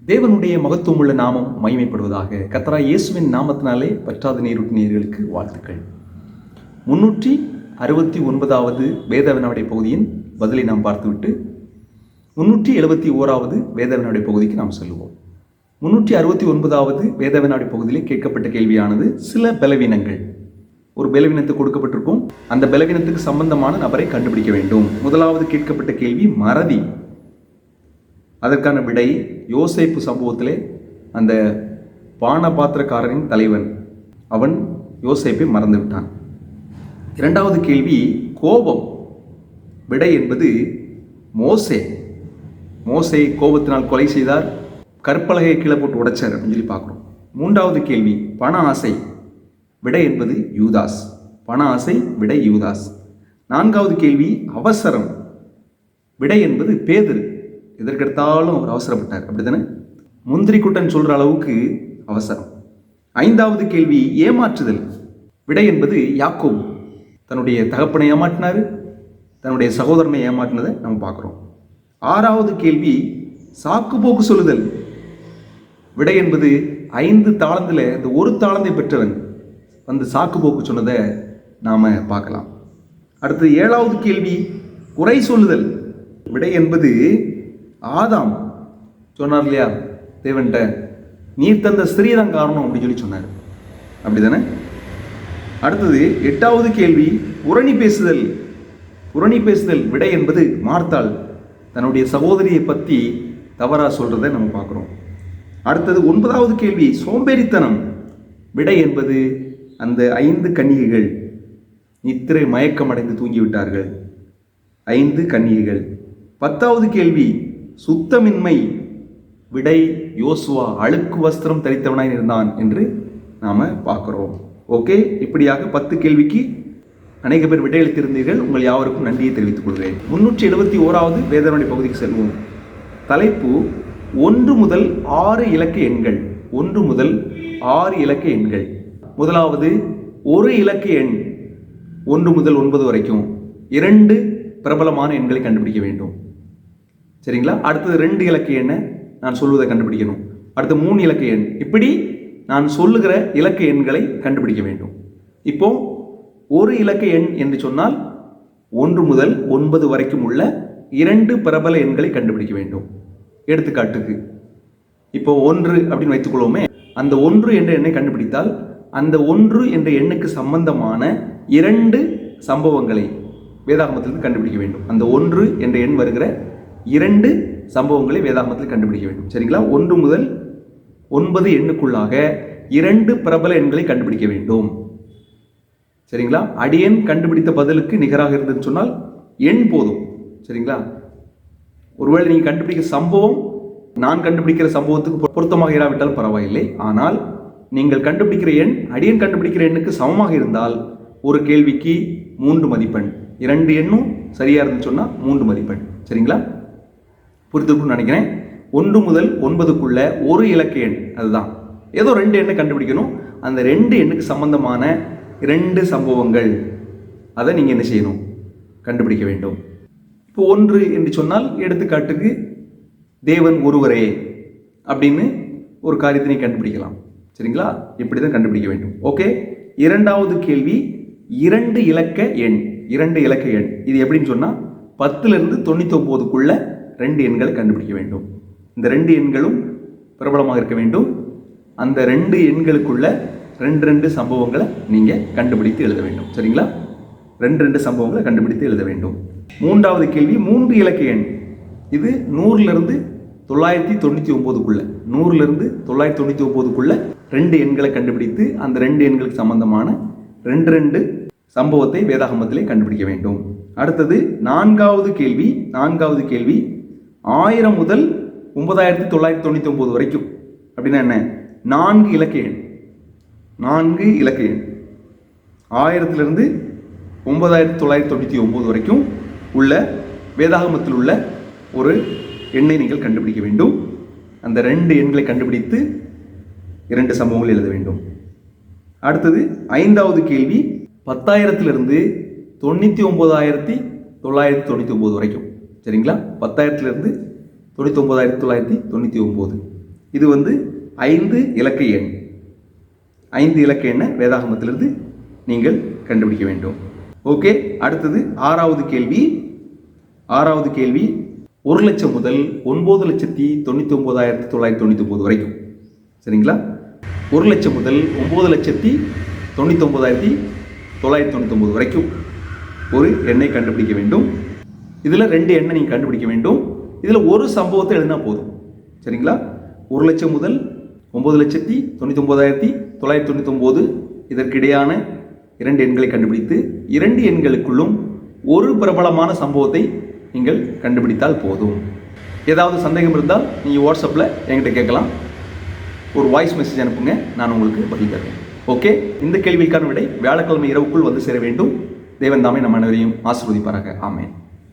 தேவனுடைய மகத்துவமுள்ள நாமம் மகிமைப்படுவதாக. கர்த்தராகிய இயேசுவின் நாமத்தினாலே பற்றாத நீரூற்று நேயர்களுக்கு வாழ்த்துக்கள். 369வது வேத வினாவுடைய பகுதியின் பதிலை நாம் பார்த்துவிட்டு 371வது வேத வினாவுடைய பகுதிக்கு நாம் செல்வோம். 369வது வேத வினாவுடைய பகுதியிலே கேட்கப்பட்ட கேள்வியானது சில பலவீனங்கள். ஒரு பலவீனத்துக்கு கொடுக்கப்பட்டிருக்கும், அந்த பலவீனத்துக்கு சம்பந்தமான நபரை கண்டுபிடிக்க வேண்டும். முதலாவது கேட்கப்பட்ட கேள்வி மறதி. அதற்கான விடை யோசேப்பு சம்பவத்திலே அந்த பானபாத்திரக்காரரின் தலைவன் அவன் யோசேப்பை மறந்து விட்டான். இரண்டாவது கேள்வி கோபம். விடை என்பது மோசே கோபத்தினால் கொலை செய்தார், கற்பலகையை கீழே போட்டு உடைச்சார் அப்படின்னு சொல்லி பார்க்குறோம். மூன்றாவது கேள்வி பண ஆசை. விடை என்பது யூதாஸ். பண ஆசை, விடை யூதாஸ். நான்காவது கேள்வி அவசரம். விடை என்பது பேதுரு. எதற்கெடுத்தாலும் அவர் அவசரப்பட்டார், அப்படித்தானே? முந்திரி குட்டன் சொல்ற அளவுக்கு அவசரம். ஐந்தாவது கேள்வி ஏமாற்றுதல். விடை என்பது யாக்கோபு. தன்னுடைய தகப்பனை ஏமாற்றினார், தன்னுடைய சகோதரனை ஏமாற்றினதை நம்ம பார்க்குறோம். ஆறாவது கேள்வி சாக்கு போக்கு சொல்லுதல். விடை என்பது 5 தாளந்தில் இந்த ஒரு தாளந்தை பெற்றவன் வந்து சாக்கு போக்கு சொன்னதை நாம் பார்க்கலாம். அடுத்து 7வது கேள்வி குறை சொல்லுதல். விடை என்பது ஆதாம் சொன்னார் இல்லையா, தேவன்கிட்ட நீர் தந்த ஸ்திரீ தான் காரணம் அப்படின்னு சொல்லி சொன்னார், அப்படிதானே? அடுத்தது 8வது கேள்வி புரணி பேசுதல். விடை என்பது மார்த்தாள் தன்னுடைய சகோதரியை பற்றி தவறா சொல்றதை நம்ம பார்க்குறோம். அடுத்தது 9வது கேள்வி சோம்பேறித்தனம். விடை என்பது அந்த 5 கன்னிகைகள் நித்திரை மயக்கம் அடைந்து தூங்கிவிட்டார்கள். 5 கன்னிகைகள். 10வது கேள்வி சுத்தமின்மை. விடை யோசுவா அழுக்கு வஸ்திரம் தரித்தவனாய் இருந்தான் என்று நாம பார்க்கிறோம். ஓகே, இப்படியாக 10 கேள்விக்கு அநேக பேர் விடையளித்திருந்தீர்கள். உங்கள் யாவருக்கும் நன்றியை தெரிவித்துக் கொள்கிறேன். 371வது வேதனுடைய பகுதிக்கு செல்வோம். தலைப்பு 1 முதல் 6 இலக்க எண்கள். 1 முதல் 6 இலக்க எண்கள். முதலாவது ஒரு இலக்க எண் 1 முதல் 9 வரைக்கும் 2 பிரபலமான எண்களை கண்டுபிடிக்க வேண்டும். சரிங்களா? அடுத்தது 2 இலக்க எண்ணை நான் சொல்வதை கண்டுபிடிக்கணும். அடுத்து 3 இலக்க எண். இப்படி நான் சொல்லுகிற இலக்க எண்களை கண்டுபிடிக்க வேண்டும். இப்போ ஒரு இலக்க எண் என்று சொன்னால் 1 முதல் 9 வரைக்கும் உள்ள 2 பிரபல எண்களை கண்டுபிடிக்க வேண்டும். எடுத்துக்காட்டுக்கு இப்போ 1 அப்படின்னு வைத்துக்கொள்வோமே. அந்த 1 என்ற எண்ணை கண்டுபிடித்தால் அந்த 1 என்ற எண்ணுக்கு சம்பந்தமான 2 சம்பவங்களை வேதாகமத்திலிருந்து கண்டுபிடிக்க வேண்டும். அந்த 1 என்ற எண் வருகிற 2 சம்பவங்களை வேதாகமத்தில் கண்டுபிடிக்க வேண்டும். சரிங்களா? 1 முதல் 9 எண்ணுக்குள்ளாக 2 பிரபல எண்களை கண்டுபிடிக்க வேண்டும். சரிங்களா? அடியெண் கண்டுபிடித்த பதிலுக்கு நிகராக இருந்ததுன்னு சொன்னால் எண் போதும். சரிங்களா? ஒருவேளை நீங்கள் கண்டுபிடிக்கிற சம்பவம் நான் கண்டுபிடிக்கிற சம்பவத்துக்கு பொருத்தமாக இராவிட்டால் பரவாயில்லை. ஆனால் நீங்கள் கண்டுபிடிக்கிற எண் அடியன் கண்டுபிடிக்கிற எண்ணுக்கு சமமாக இருந்தால் ஒரு கேள்விக்கு 3 மதிப்பெண். 2 எண்ணும் சரியா இருந்துன்னு சொன்னா 3 மதிப்பெண். சரிங்களா? புரிந்துருக்குன்னு நினைக்கிறேன். 1 முதல் 9க்குள்ள ஒரு இலக்க எண், அதுதான் ஏதோ 2 எண்ணை கண்டுபிடிக்கணும். அந்த 2 எண்ணுக்கு சம்பந்தமான 2 சம்பவங்கள், அதை நீங்க என்ன செய்யணும்? கண்டுபிடிக்க வேண்டும். இப்போ 1 என்று சொன்னால் எடுத்துக்காட்டுக்கு தேவன் ஒருவரே அப்படின்னு ஒரு காரியத்தை நீ கண்டுபிடிக்கலாம். சரிங்களா? இப்படிதான் கண்டுபிடிக்க வேண்டும். ஓகே. 2வது கேள்வி 2 இலக்க எண். இது எப்படின்னு சொன்னா 10லிருந்து 99க்குள்ள 2 எண்களை கண்டுபிடிக்க வேண்டும். இந்த 2 எண்களும் பிரபலமாக இருக்க வேண்டும். அந்த 2 எண்களுக்குள்ள 2 சம்பவங்களை நீங்க கண்டுபிடித்து எழுத வேண்டும். சரிங்களா? 2 சம்பவங்களை கண்டுபிடித்து எழுத வேண்டும். 3வது கேள்வி 3 இலக்க எண். இது 100லிருந்து 999க்குள்ள 2 எண்களை கண்டுபிடித்து அந்த 2 எண்களுக்கு சம்பந்தமான 2 சம்பவத்தை வேதாகமத்திலே கண்டுபிடிக்க வேண்டும். அடுத்தது 4வது கேள்வி 1000 முதல் 9999 வரைக்கும் அப்படின்னா என்ன? 4 இலக்க எண். 1000லிருந்து 9999 வரைக்கும் உள்ள வேதாகமத்தில் உள்ள ஒரு எண்ணை நீங்கள் கண்டுபிடிக்க வேண்டும். அந்த 2 எண்களை கண்டுபிடித்து 2 சம்பவங்கள் எழுத வேண்டும். அடுத்தது 5வது கேள்வி 10,000லிருந்து 99,999 வரைக்கும். சரிங்களா? 10,000லிருந்து 99,999. இது 5 இலக்க எண். 5 இலக்க எண்ணை வேதாகமத்திலிருந்து நீங்கள் கண்டுபிடிக்க வேண்டும். ஓகே, அடுத்தது 6வது கேள்வி. 1 லட்சம் முதல் 9,99,999 வரைக்கும். சரிங்களா? 1 லட்சம் முதல் 9,99,999 வரைக்கும் ஒரு எண்ணை கண்டுபிடிக்க வேண்டும். இதில் 2 எண்ணை நீங்கள் கண்டுபிடிக்க வேண்டும். இதில் ஒரு சம்பவத்தை எழுதினா போதும். சரிங்களா? 1 லட்சம் முதல் 9,99,999 இதற்கிடையான 2 எண்களை கண்டுபிடித்து 2 எண்களுக்குள்ளும் ஒரு பிரபலமான சம்பவத்தை நீங்கள் கண்டுபிடித்தால் போதும். ஏதாவது சந்தேகம் இருந்தால் நீங்கள் வாட்ஸ்அப்பில் என்கிட்ட கேட்கலாம். ஒரு வாய்ஸ் மெசேஜ் அனுப்புங்க, நான் உங்களுக்கு பதில் தருவேன். ஓகே, இந்த கேள்விக்கான விடை வியாழக்கிழமை இரவுக்குள் வந்து சேர வேண்டும். தேவன் தாமே நம் அனைவரையும் ஆசீர்வதிப்பாராக. ஆமென்.